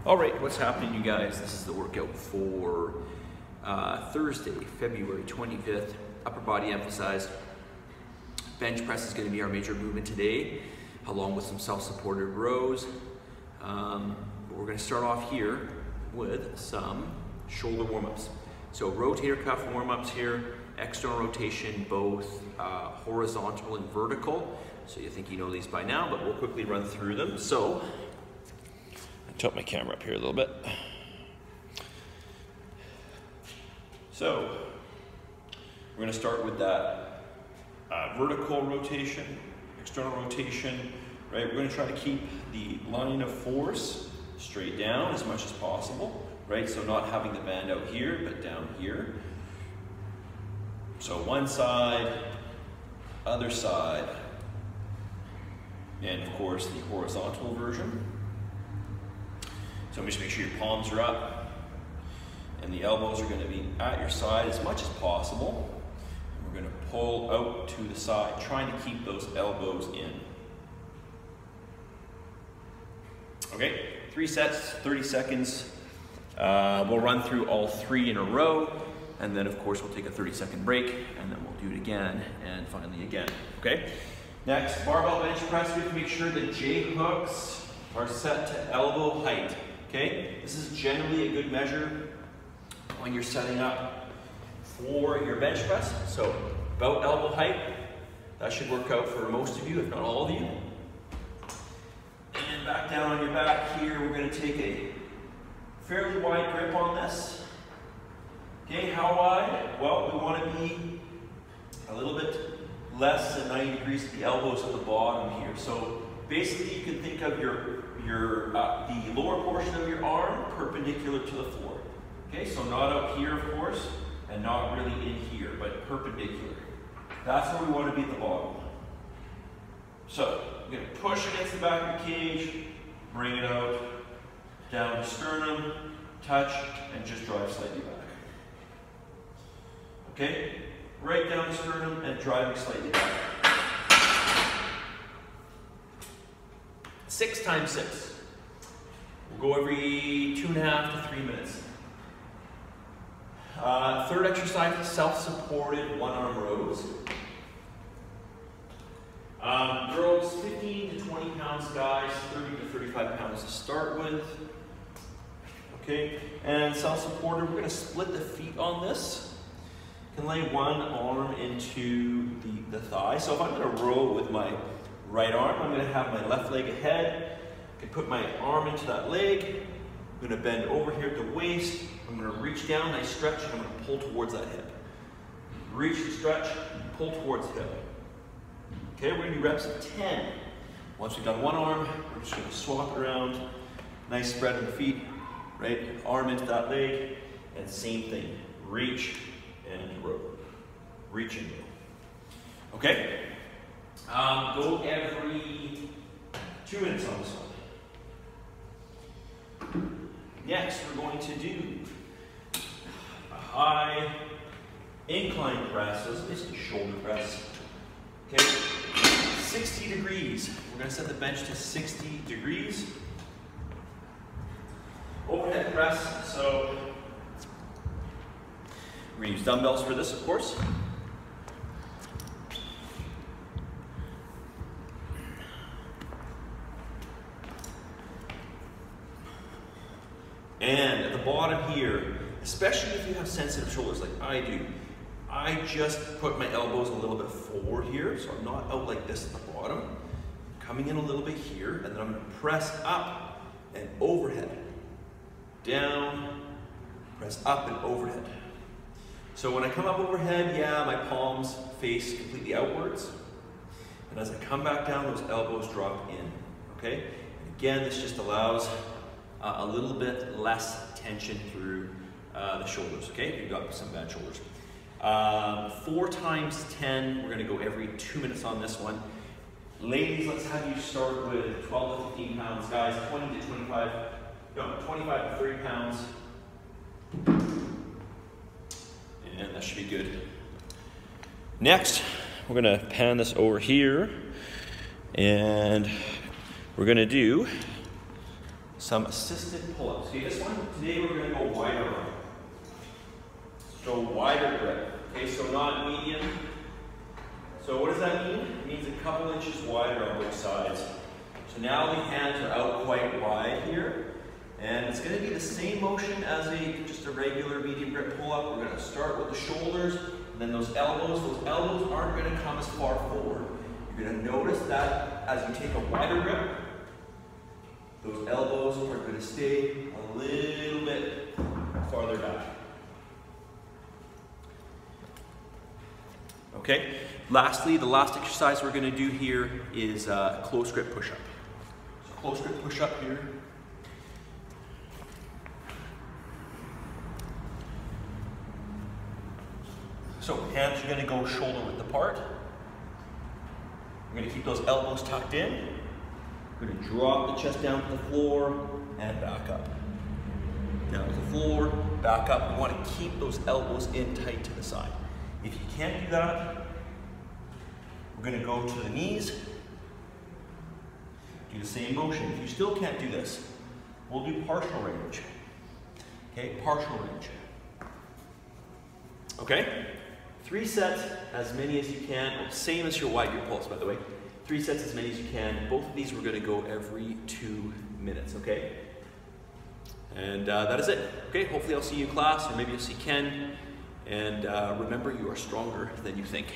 All right, what's happening, you guys? This is the workout for Thursday, February 25th. Upper body emphasized. Bench press is going to be our major movement today, along with some self-supported rows. We're going to start off here with some shoulder warm-ups. So rotator cuff warm-ups here, external rotation, both horizontal and vertical. So you think you know these by now, but we'll quickly run through them. So tilt my camera up here a little bit. So we're going to start with that vertical rotation, external rotation, right? We're going to try to keep the line of force straight down as much as possible, right? So not having the band out here, but down here. So one side, other side, and of course the horizontal version. So just make sure your palms are up and the elbows are going to be at your side as much as possible. And we're going to pull out to the side, trying to keep those elbows in. Okay, 3 sets, 30 seconds. We'll run through all 3 in a row, and then of course we'll take a 30-second break, and then we'll do it again, and finally again, okay? Next, barbell bench press. We have to make sure the J hooks are set to elbow height. Okay, this is generally a good measure when you're setting up for your bench press. So about elbow height, that should work out for most of you, if not all of you. And back down on your back here, we're going to take a fairly wide grip on this. Okay, how wide? Well, we want to be a little bit less than 90 degrees at the elbows at the bottom here. So basically you can think of the lower portion of your arm perpendicular to the floor. Okay, so not up here, of course, and not really in here, but perpendicular. That's where we want to be at the bottom. So you're going to push against the back of the cage, bring it out, down to sternum, touch, and just drive slightly back. Okay, right down to sternum and driving slightly back. 6 times 6. We'll go every 2.5 to 3 minutes. Third exercise, self-supported one-arm rows. Girls, 15 to 20 pounds, guys, 30 to 35 pounds to start with. Okay, and self-supported, we're going to split the feet on this. You can lay one arm into the thigh. So if I'm going to row with my right arm, I'm going to have my left leg ahead. I can put my arm into that leg. I'm going to bend over here at the waist. I'm going to reach down, nice stretch, and I'm going to pull towards that hip. Reach and stretch, and pull towards the hip. Okay, we're going to do reps of 10. Once we've done one arm, we're just going to swap it around. Nice spread of the feet, right? Arm into that leg, and same thing. Reach and row. Reach and row. Okay? Go every 2 minutes on this one. Next, we're going to do a high incline press. So this is basically shoulder press. Okay, 60 degrees. We're going to set the bench to 60 degrees. Overhead press. So we're going to use dumbbells for this, of course. And at the bottom here, especially if you have sensitive shoulders like I do, I just put my elbows a little bit forward here, so I'm not out like this at the bottom. Coming in a little bit here, and then I'm going to press up and overhead. Down, press up and overhead. So when I come up overhead, yeah, my palms face completely outwards. And as I come back down, those elbows drop in, okay? And again, this just allows a little bit less tension through the shoulders, okay? If you've got some bad shoulders. 4 times 10, we're gonna go every 2 minutes on this one. Ladies, let's have you start with 12 to 15 pounds. Guys, 25 to 30 pounds. And that should be good. Next, we're gonna pan this over here, and we're gonna do some assisted pull-ups. Okay, this one, today we're going to go wider arm. So wider grip. Okay, so not medium. So what does that mean? It means a couple inches wider on both sides. So now the hands are out quite wide here. And it's going to be the same motion as just a regular medium grip pull-up. We're going to start with the shoulders, and then those elbows aren't going to come as far forward. You're going to notice that as you take a wider grip, those elbows are going to stay a little bit farther back. Okay, lastly, the last exercise we're going to do here is a close grip push-up. So close grip push-up here. So hands are going to go shoulder width apart. We're going to keep those elbows tucked in. We're going to drop the chest down to the floor and back up. Down to the floor, back up. We want to keep those elbows in tight to the side. If you can't do that, we're going to go to the knees. Do the same motion. If you still can't do this, we'll do partial range. Okay, partial range. Okay? 3 sets, as many as you can. Same as your wide grip pulse, by the way. 3 sets, as many as you can. Both of these we're going to go every 2 minutes, okay? And that is it. Okay, hopefully I'll see you in class, or maybe you'll see Ken. And remember, you are stronger than you think.